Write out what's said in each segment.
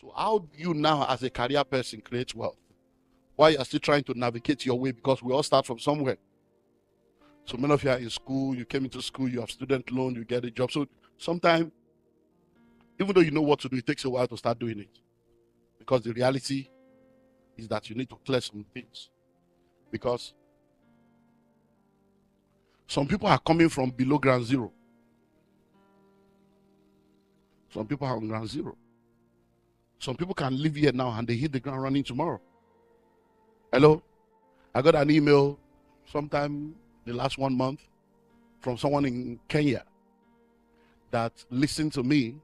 So how do you now, as a career person, create wealth? While you're still trying to navigate your way, because we all start from somewhere. So many of you are in school, you came into school, you have student loan, you get a job. So sometimes, even though you know what to do, it takes a while to start doing it. Because the reality is that you need to clear some things. Because some people are coming from below ground zero. Some people are on ground zero. Some people can live here now and they hit the ground running tomorrow. Hello? I got an email sometime the last 1 month from someone in Kenya that listened to me,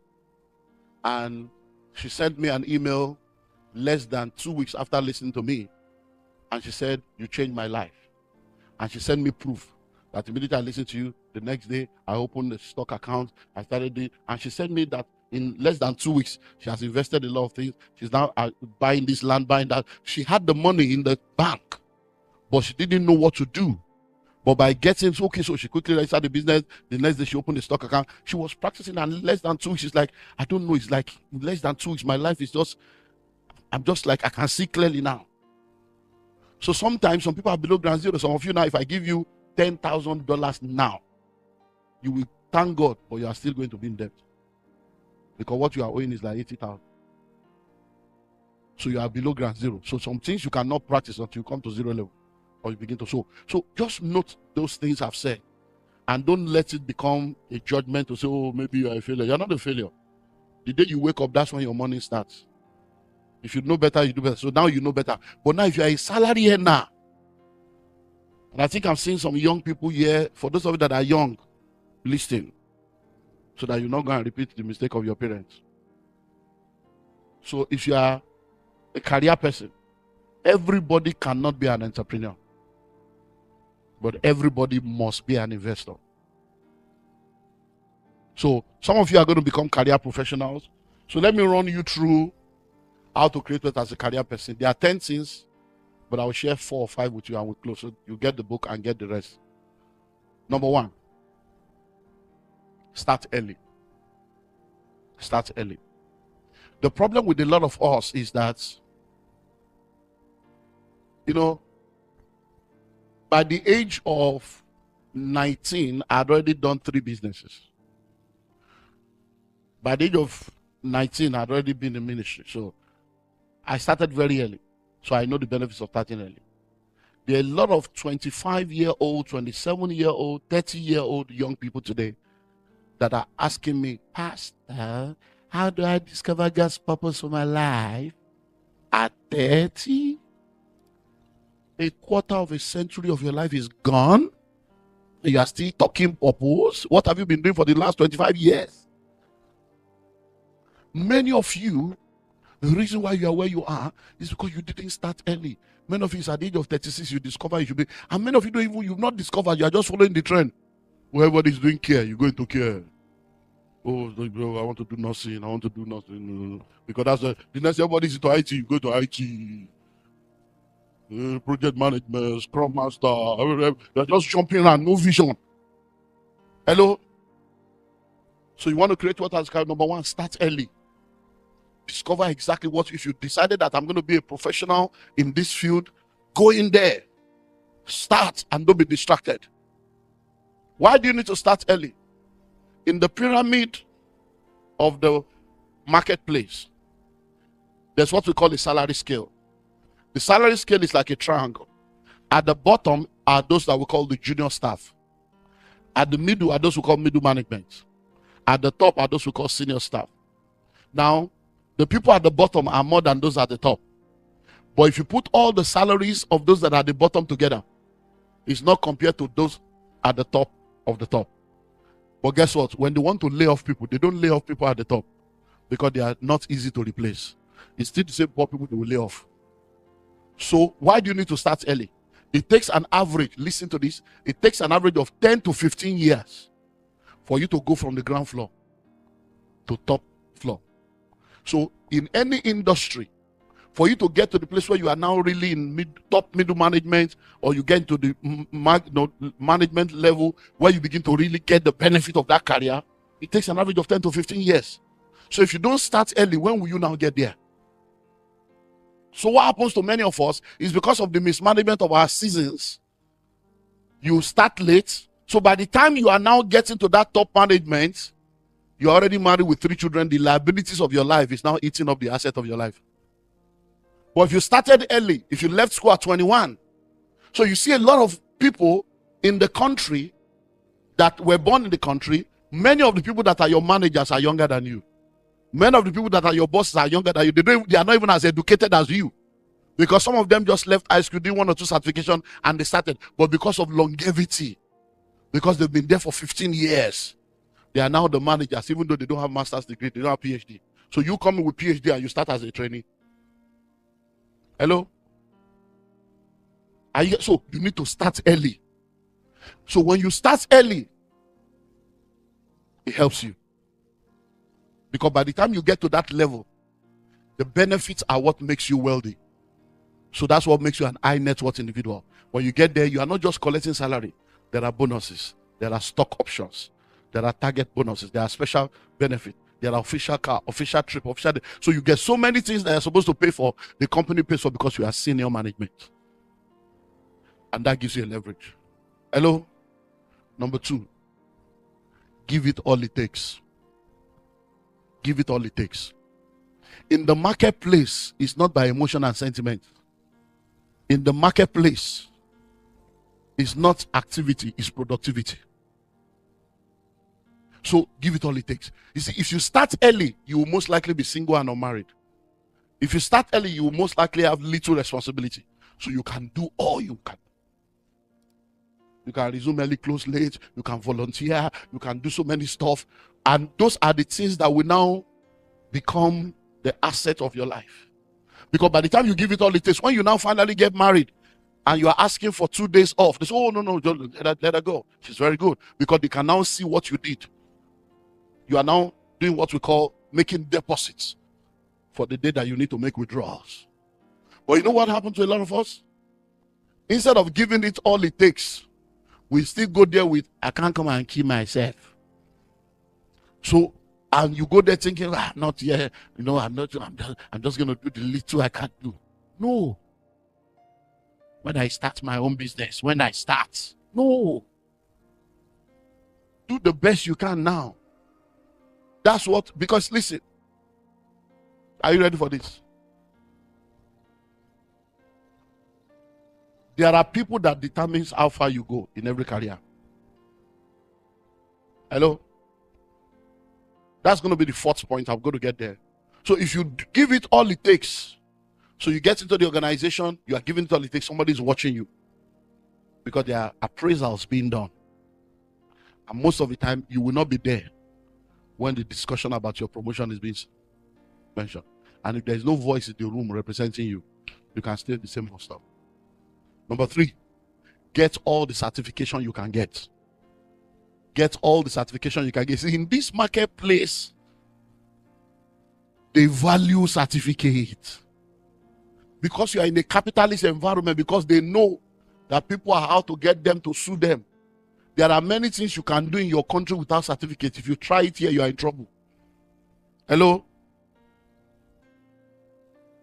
and she sent me an email less than 2 weeks after listening to me, and she said, "You changed my life." And she sent me proof that immediately I listened to you, the next day I opened the stock account, I started it, and she sent me that in less than 2 weeks she has invested a lot of things. She's now buying this land, buying that. She had the money in the bank, but she didn't know what to do. But by getting so she quickly started the business. The next day she opened the stock account. She was practicing, and in less than 2 weeks, she's like, I don't know, it's like in less than 2 weeks, my life is just, I'm just like, I can see clearly now. So sometimes some people are below ground zero. Some of you now, if I give you $10,000 now, you will thank God, but you are still going to be in debt. Because what you are owing is like 80,000. So you are below ground zero. So some things you cannot practice until you come to zero level, or you begin to sow. So just note those things I've said, and don't let it become a judgment to say, oh, maybe you are a failure. You're not a failure. The day you wake up, that's when your morning starts. If you know better, you do better. So now you know better. But now if you are a salary earner, and I think I'm seeing some young people here, for those of you that are young, listen, so that you're not going to repeat the mistake of your parents. So if you are a career person, everybody cannot be an entrepreneur, but everybody must be an investor. So some of you are going to become career professionals. So let me run you through how to create wealth as a career person. There are 10 things, but I will share 4 or 5 with you and we'll close. So you get the book and get the rest. Number 1, start early. Start early. The problem with a lot of us is that, by the age of 19, I'd already done 3 businesses. By the age of 19, I'd already been in ministry. So I started very early. So I know the benefits of starting early. There are a lot of 25-year-old, 27-year-old, 30-year-old young people today that are asking me, Pastor, how do I discover God's purpose for my life at 30? A quarter of a century of your life is gone. You are still talking purpose. What have you been doing for the last 25 years? Many of you, the reason why you are where you are is because you didn't start early. Many of you, at the age of 36, you discover you should be. And many of you you've not discovered, you are just following the trend. Whoever is doing care, you're going to care. Oh, I want to do nursing. I want to do nothing. Because that's the next everybody is into IT, you go to IT. Project management, Scrum Master. They're just jumping around, no vision. Hello? So you want to create what has number 1, start early. Discover exactly what, if you decided that I'm going to be a professional in this field, go in there. Start and don't be distracted. Why do you need to start early? In the pyramid of the marketplace, there's what we call the salary scale. The salary scale is like a triangle. At the bottom are those that we call the junior staff. At the middle are those we call middle management. At the top are those we call senior staff. Now, the people at the bottom are more than those at the top. But if you put all the salaries of those that are at the bottom together, it's not compared to those at the top of the top. But guess what? When they want to lay off people, they don't lay off people at the top because they are not easy to replace. It's still the same poor people they will lay off. So why do you need to start early? It takes an average, listen to this, it takes an average of 10 to 15 years for you to go from the ground floor to top floor. So in any industry, for you to get to the place where you are now really in top middle management, or you get to the management level where you begin to really get the benefit of that career, it takes an average of 10 to 15 years. So if you don't start early, when will you now get there? So what happens to many of us is because of the mismanagement of our seasons, you start late. So by the time you are now getting to that top management, you're already married with 3 children. The liabilities of your life is now eating up the asset of your life. But if you started early, if you left school at 21, so you see a lot of people in the country that were born in the country, many of the people that are your managers are younger than you. Many of the people that are your bosses are younger than you. They are not even as educated as you. Because some of them just left high school, did 1 or 2 certifications, and they started. But because of longevity, because they've been there for 15 years, they are now the managers, even though they don't have master's degree, they don't have PhD. So you come in with PhD and you start as a trainee. Hello? So you need to start early. So when you start early, it helps you. Because by the time you get to that level, the benefits are what makes you wealthy. So that's what makes you an high net worth individual. When you get there, you are not just collecting salary. There are bonuses. There are stock options. There are target bonuses. There are special benefits. There are official car, official trip, official. So you get so many things that you're supposed to pay for. The company pays for because you are senior management. And that gives you a leverage. Hello? Number 2. Give it all it takes. Give it all it takes. In the marketplace, it's not by emotion and sentiment. In the marketplace, it's not activity, it's productivity. So give it all it takes. You see, if you start early, you will most likely be single and unmarried. If you start early, you will most likely have little responsibility. So you can do all you can. You can resume early, close late. You can volunteer. You can do so many stuff. And those are the things that will now become the asset of your life. Because by the time you give it all it takes, when you now finally get married and you are asking for 2 days off, they say, oh, no, don't let her go. She's very good. Because they can now see what you did. You are now doing what we call making deposits for the day that you need to make withdrawals. But you know what happened to a lot of us? Instead of giving it all it takes, we still go there with, I can't come and kill myself. So, and you go there thinking, not yet, I'm just going to do the little I can't do. No. When I start my own business, no. Do the best you can now. That's what, because listen, are you ready for this? There are people that determines how far you go in every career. Hello? That's going to be the 4th point. I'm going to get there. So if you give it all it takes, so you get into the organization, you are giving it all it takes, somebody is watching you. Because there are appraisals being done. And most of the time, you will not be there when the discussion about your promotion is being mentioned. And if there is no voice in the room representing you, you can stay the same stuff. Number 3, get all the certification you can get. Get all the certification you can get. See, in this marketplace, they value certificate. Because you are in a capitalist environment, because they know that people are out to get them to sue them. There are many things you can do in your country without certificate. If you try it here, you are in trouble. Hello?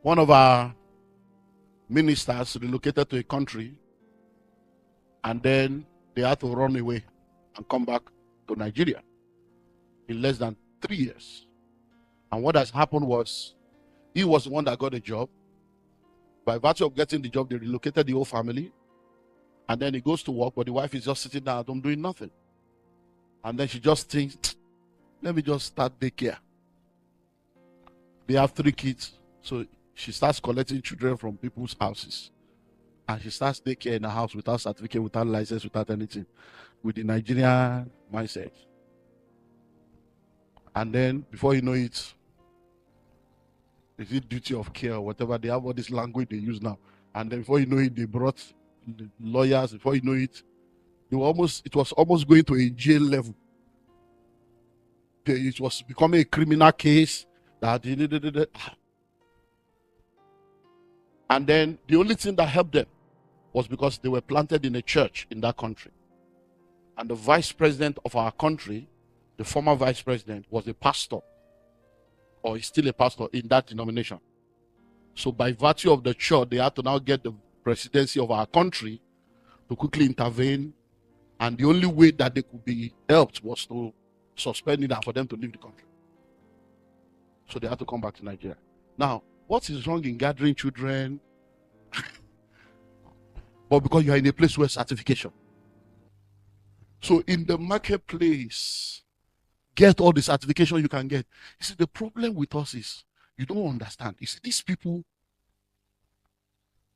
One of our ministers relocated to a country, and then they had to run away and come back to Nigeria in less than 3 years. And what has happened was, he was the one that got a job. By virtue of getting the job, they relocated the whole family. And then he goes to work, but the wife is just sitting down at home doing nothing. And then she just thinks, let me just start daycare. They have 3 kids. So she starts collecting children from people's houses. And she starts daycare in the house without certificate, without license, without anything. With the Nigerian mindset. And then, before you know it, is it duty of care or whatever? They have all this language they use now. And then before you know it, they brought the lawyers. Before you know it, it was almost going to a jail level. It was becoming a criminal case. And then the only thing that helped them was because they were planted in a church in that country. And the vice president of our country, the former vice president, was a pastor, or is still a pastor in that denomination. So by virtue of the church, they had to now get the presidency of our country to quickly intervene. And the only way that they could be helped was to suspend it and for them to leave the country. So they had to come back to Nigeria. Now, what is wrong in gathering children? But because you are in a place where certification. So in the marketplace, get all the certification you can get. You see, the problem with us is you don't understand. You see, these people,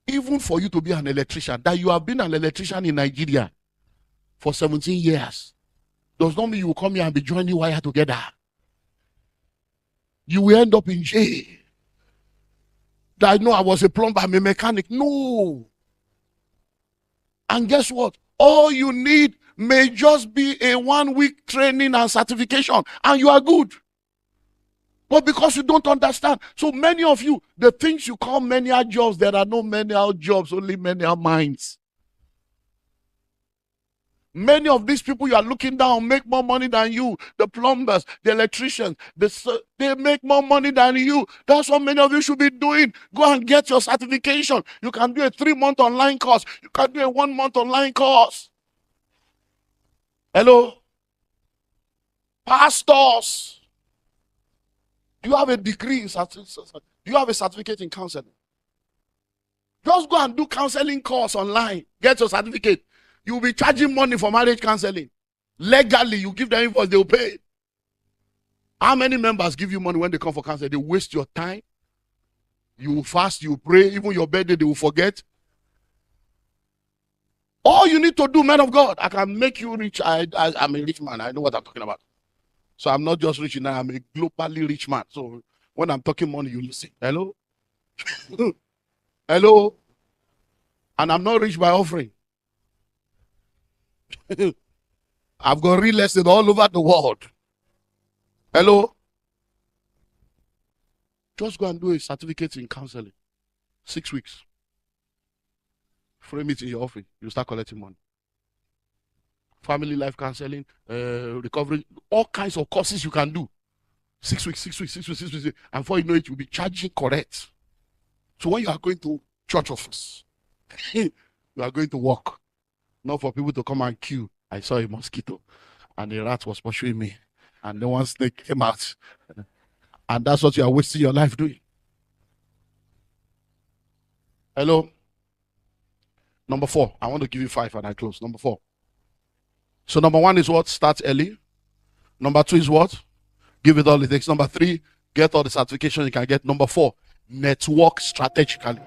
even for you to be an electrician, that you have been an electrician in Nigeria for 17 years, does not mean you will come here and be joining wire together. You will end up in jail. That I know I was a plumber, I'm a mechanic. No. And guess what? All you need may just be a 1-week training and certification, and you are good. But because you don't understand, so many of you, the things you call menial jobs, there are no menial jobs, only menial minds. Many of these people you are looking down make more money than you. The plumbers, the electricians, they make more money than you. That's what many of you should be doing. Go and get your certification. You can do a 3-month online course. You can do a 1-month online course. Hello? Pastors. Do you have a degree in certificate? Do you have a certificate in counseling? Just go and do counseling course online. Get your certificate. You will be charging money for marriage counseling. Legally, you give them invoice, they will pay. How many members give you money when they come for counseling? They waste your time. You will fast, you will pray, even your birthday, they will forget. All you need to do, man of God, I can make you rich. I'm a rich man. I know what I'm talking about. So I'm not just rich now, I'm a globally rich man. So when I'm talking money, you listen. Hello? Hello? And I'm not rich by offering. I've got real estate all over the world. Hello? Just go and do a certificate in counseling. 6 weeks. Frame it in your office. You start collecting money. Family life counseling, recovery, all kinds of courses you can do. 6 weeks, 6 weeks, 6 weeks, 6 weeks. And before you know it, you'll be charging correct. So when you are going to church office, you are going to work. Not for people to come and queue. I saw a mosquito and a rat was pursuing me. And then one snake came out. And that's what you are wasting your life doing. Hello? Number 4. I want to give you 5 and I close. Number 4. So number 1 is what? Start early. Number 2 is what? Give it all it takes. Number 3, get all the certification you can get. Number 4, network strategically.